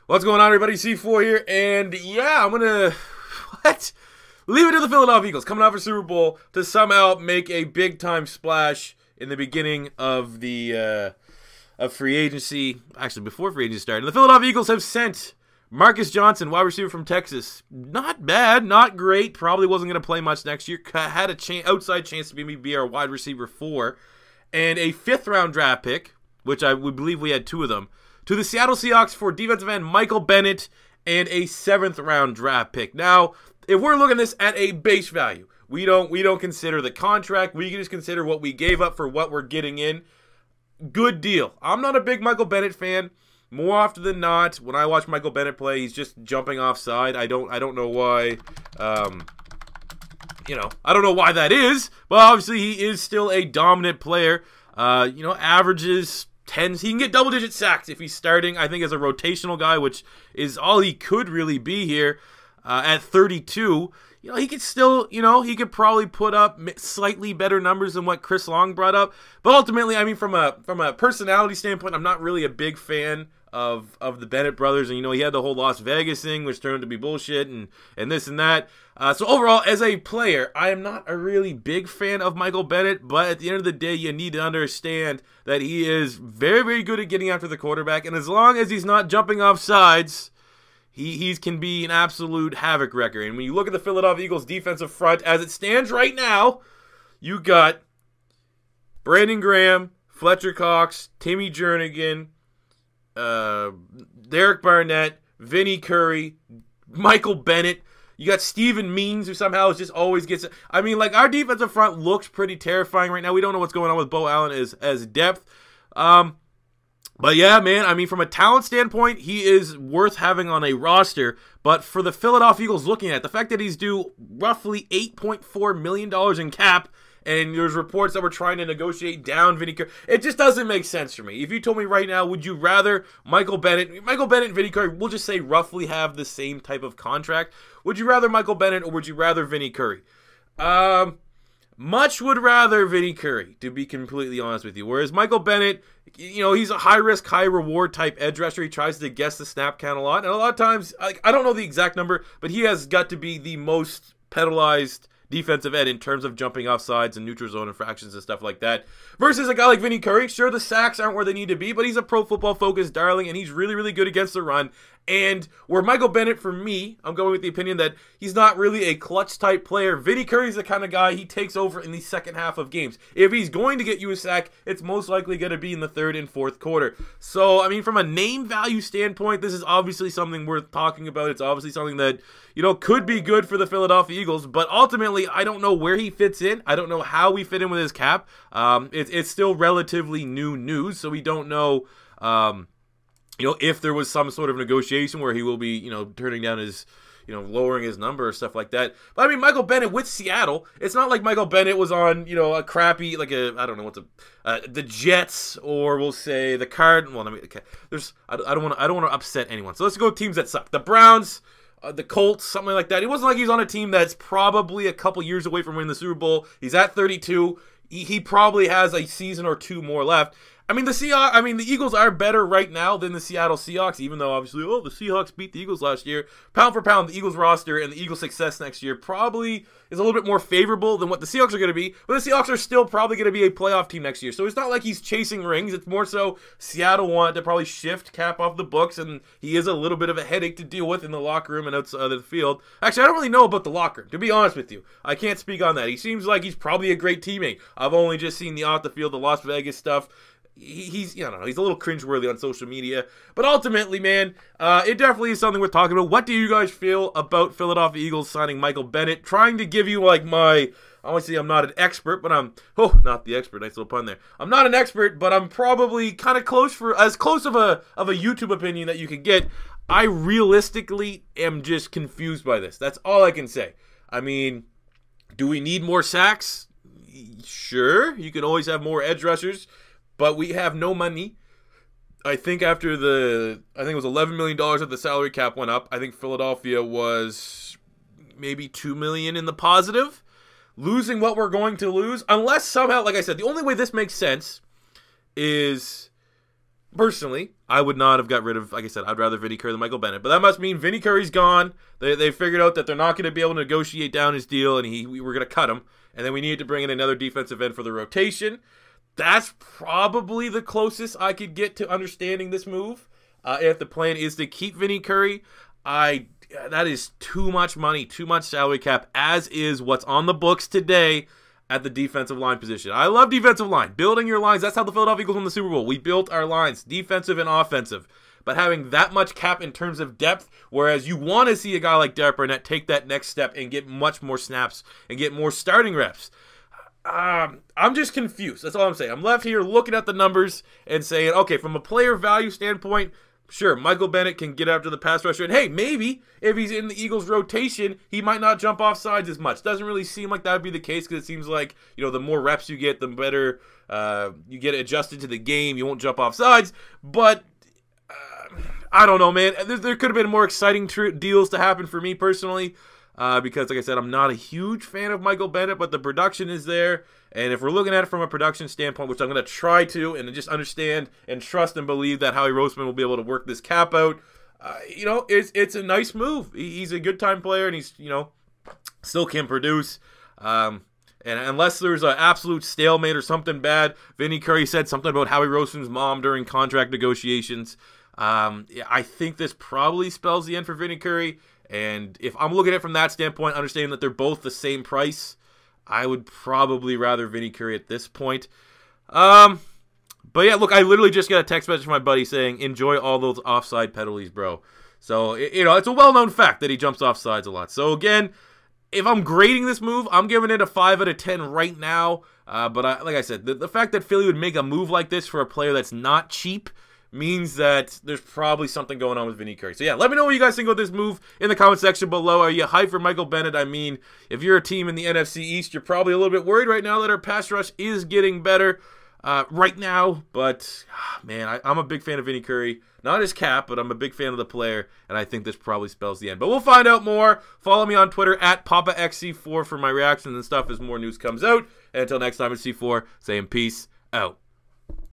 What's going on, everybody? C4 here, and yeah, I'm gonna leave it to the Philadelphia Eagles coming off a Super Bowl to somehow make a big time splash in the beginning of the of free agency. Actually, before free agency started, the Philadelphia Eagles have sent Marcus Johnson, wide receiver from Texas. Not bad, not great. Probably wasn't gonna play much next year. Had a outside chance to be our wide receiver 4, and a 5th-round draft pick, which we believe we had 2 of them, to the Seattle Seahawks for defensive end Michael Bennett and a 7th-round draft pick. Now, if we're looking at this at a base value, we don't consider the contract. We can just consider what we gave up for what we're getting in. Good deal. I'm not a big Michael Bennett fan. More often than not, when I watch Michael Bennett play, he's just jumping offside. I don't know why. I don't know why that is. But obviously, he is still a dominant player. Averages 10s. He can get double-digit sacks if he's starting, I think, as a rotational guy, which is all he could really be here at 32. He could still, he could probably put up slightly better numbers than what Chris Long brought up. But ultimately, I mean, from a personality standpoint, I'm not really a big fan of the Bennett brothers. And, he had the whole Las Vegas thing, which turned out to be bullshit and this and that. So overall, as a player, I am not a really big fan of Michael Bennett, but at the end of the day, you need to understand that he is very, very good at getting after the quarterback, and as long as he's not jumping off sides, he can be an absolute havoc wrecker. And when you look at the Philadelphia Eagles defensive front, as it stands right now, you got Brandon Graham, Fletcher Cox, Timmy Jernigan, Derek Barnett, Vinnie Curry, Michael Bennett. You got Steven Means, who somehow just always gets it. I mean, like, our defensive front looks pretty terrifying right now. We don't know what's going on with Bo Allen as depth. But yeah, man, I mean, from a talent standpoint, he is worth having on a roster. But for the Philadelphia Eagles looking at the fact that he's due roughly $8.4 million in cap, and there's reports that we're trying to negotiate down Vinnie Curry, it just doesn't make sense for me. If you told me right now, would you rather Michael Bennett and Vinnie Curry, we'll just say roughly have the same type of contract. Would you rather Michael Bennett or would you rather Vinnie Curry? Much would rather Vinnie Curry, to be completely honest with you. Whereas Michael Bennett, he's a high-risk, high-reward type edge rusher. He tries to guess the snap count a lot. And a lot of times, I don't know the exact number, but he has got to be the most penalized defensive end in terms of jumping off sides and neutral zone infractions and stuff like that. Versus a guy like Vinnie Curry. Sure, the sacks aren't where they need to be, but he's a pro football focused darling, and he's really, really good against the run. And where Michael Bennett, for me, I'm going with the opinion that he's not really a clutch type player. Vinnie Curry's the kind of guy he takes over in the second half of games. If he's going to get you a sack, it's most likely going to be in the 3rd and 4th quarter. So, I mean, from a name value standpoint, this is obviously something worth talking about. It's obviously something that, could be good for the Philadelphia Eagles. But ultimately, I don't know where he fits in. I don't know how we fit in with his cap. It's still relatively new news, so we don't know, if there was some sort of negotiation where he will be, turning down his, lowering his number or stuff like that. But I mean, Michael Bennett with Seattle, it's not like Michael Bennett was on, a crappy, like the Jets, or we'll say the Cardinals. Well, I mean, okay, I don't want to upset anyone. So let's go with teams that suck. The Browns, the Colts, something like that. It wasn't like he's on a team that's probably a couple years away from winning the Super Bowl. He's at 32. He probably has a season or 2 more left. I mean, the Eagles are better right now than the Seattle Seahawks, even though obviously, the Seahawks beat the Eagles last year. Pound for pound, the Eagles roster and the Eagles' success next year probably is a little bit more favorable than what the Seahawks are going to be, but the Seahawks are still probably going to be a playoff team next year. So it's not like he's chasing rings. It's more so Seattle wanted to probably shift Cap off the books, and he is a little bit of a headache to deal with in the locker room and outside of the field. Actually, I don't really know about the locker room, to be honest with you. I can't speak on that. He seems like he's probably a great teammate. I've only just seen the off the field, the Las Vegas stuff. He's a little cringeworthy on social media. But ultimately, man, it definitely is something we're talking about. What do you guys feel about Philadelphia Eagles signing Michael Bennett? Trying to give you, like, I want to say I'm not an expert, but not the expert, nice little pun there. I'm not an expert, but I'm probably kind of close as close of a YouTube opinion that you can get. I realistically am just confused by this. That's all I can say. I mean, do we need more sacks? Sure, you can always have more edge rushers. But we have no money. I think after it was $11 million that the salary cap went up. I think Philadelphia was maybe $2 million in the positive. Losing what we're going to lose. Unless somehow, like I said, the only way this makes sense is personally, I would not have got rid of, like I said, I'd rather Vinny Curry than Michael Bennett. But that must mean Vinny Curry's gone. They figured out that they're not going to be able to negotiate down his deal, and we were going to cut him. And then we needed to bring in another defensive end for the rotation. That's probably the closest I could get to understanding this move. If the plan is to keep Vinny Curry, that is too much money, too much salary cap, as is what's on the books today at the defensive line position. I love defensive line. Building your lines, that's how the Philadelphia Eagles won the Super Bowl. We built our lines, defensive and offensive. But having that much cap in terms of depth, whereas you want to see a guy like Derek Barnett take that next step and get much more snaps and get more starting reps. I'm just confused. That's all I'm saying. I'm left here looking at the numbers and saying, okay, from a player value standpoint, sure, Michael Bennett can get after the pass rusher. And hey, maybe if he's in the Eagles' rotation, he might not jump off sides as much. Doesn't really seem like that would be the case because it seems like, the more reps you get, the better you get adjusted to the game. You won't jump off sides. But I don't know, man. There could have been more exciting deals to happen for me personally. Because, like I said, I'm not a huge fan of Michael Bennett, but the production is there. And if we're looking at it from a production standpoint, which I'm going to try to, and just understand and trust and believe that Howie Roseman will be able to work this cap out, it's a nice move. He's a good time player, and he's, still can produce. And unless there's an absolute stalemate or something bad, Vinny Curry said something about Howie Roseman's mom during contract negotiations. I think this probably spells the end for Vinny Curry. And if I'm looking at it from that standpoint, understanding that they're both the same price, I would probably rather Vinny Curry at this point. But yeah, look, I literally just got a text message from my buddy saying, enjoy all those offside penalties, bro. So, it's a well-known fact that he jumps off sides a lot. So again, if I'm grading this move, I'm giving it a 5 out of 10 right now. But like I said, the fact that Philly would make a move like this for a player that's not cheap means that there's probably something going on with Vinny Curry. So yeah, let me know what you guys think about this move in the comment section below. Are you hyped for Michael Bennett? I mean, if you're a team in the NFC East, you're probably a little bit worried right now that our pass rush is getting better right now. But, man, I'm a big fan of Vinny Curry. Not his cap, but I'm a big fan of the player, and I think this probably spells the end. But we'll find out more. Follow me on Twitter at PapaXC4 for my reactions and stuff as more news comes out. And until next time, it's C4 saying peace out.